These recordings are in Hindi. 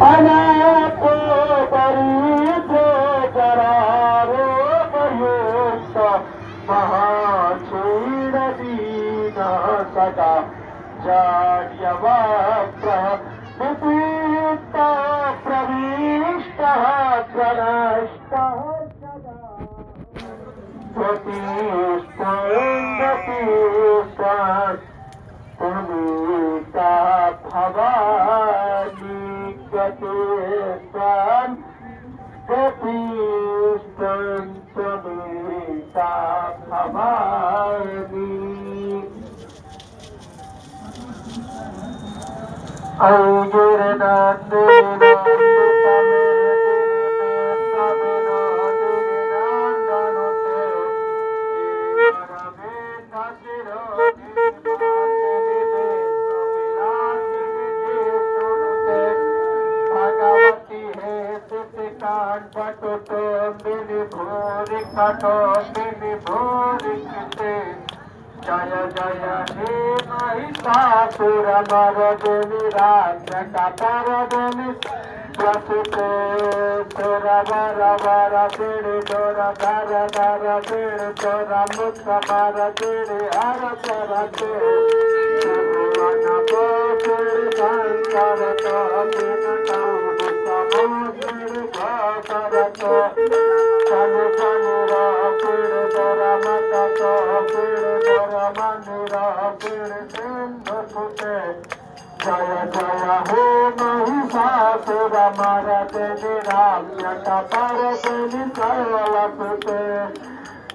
अनाथ परिधे जरारोपयुक्त महाक्षीणदीन सदा जाड्यवक्त्र विपीत प्रविष्टः प्रणष्टः सदा पुनीता भवानी गतिस्तान गतिस्तान पुनीता भवानी जय जय हे महिषासुर मर्दिनी राजकपर्दिनी प्रसिते सुर वर वर पिड़ी जोर धर धर पिड़ी जोर मुख मर पिड़ी हर चरते भुवन पोषिणी शंकर तो बिन समुद्र करतो शनि शनि पीड़ दर मत तो पीड़ दर मंदिर पीड़ सिंधु सुते जय जय हे महिषासुर मर्दिनी राजकपर्दिनी सर्वसुते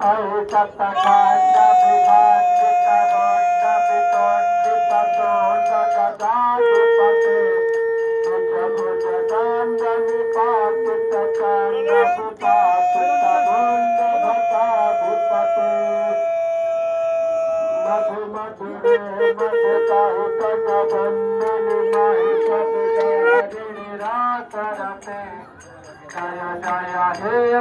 अहि तत्कांड विभाजित रोंड वितोंडित तोंड गदाधिपते भुज भुज दंड निपातित चंड विपातित भुंड भटाधिपते मधु मधुरे मधुकाहित बंदिनी महिषासुरमर्दिनी रातरते जय जय हे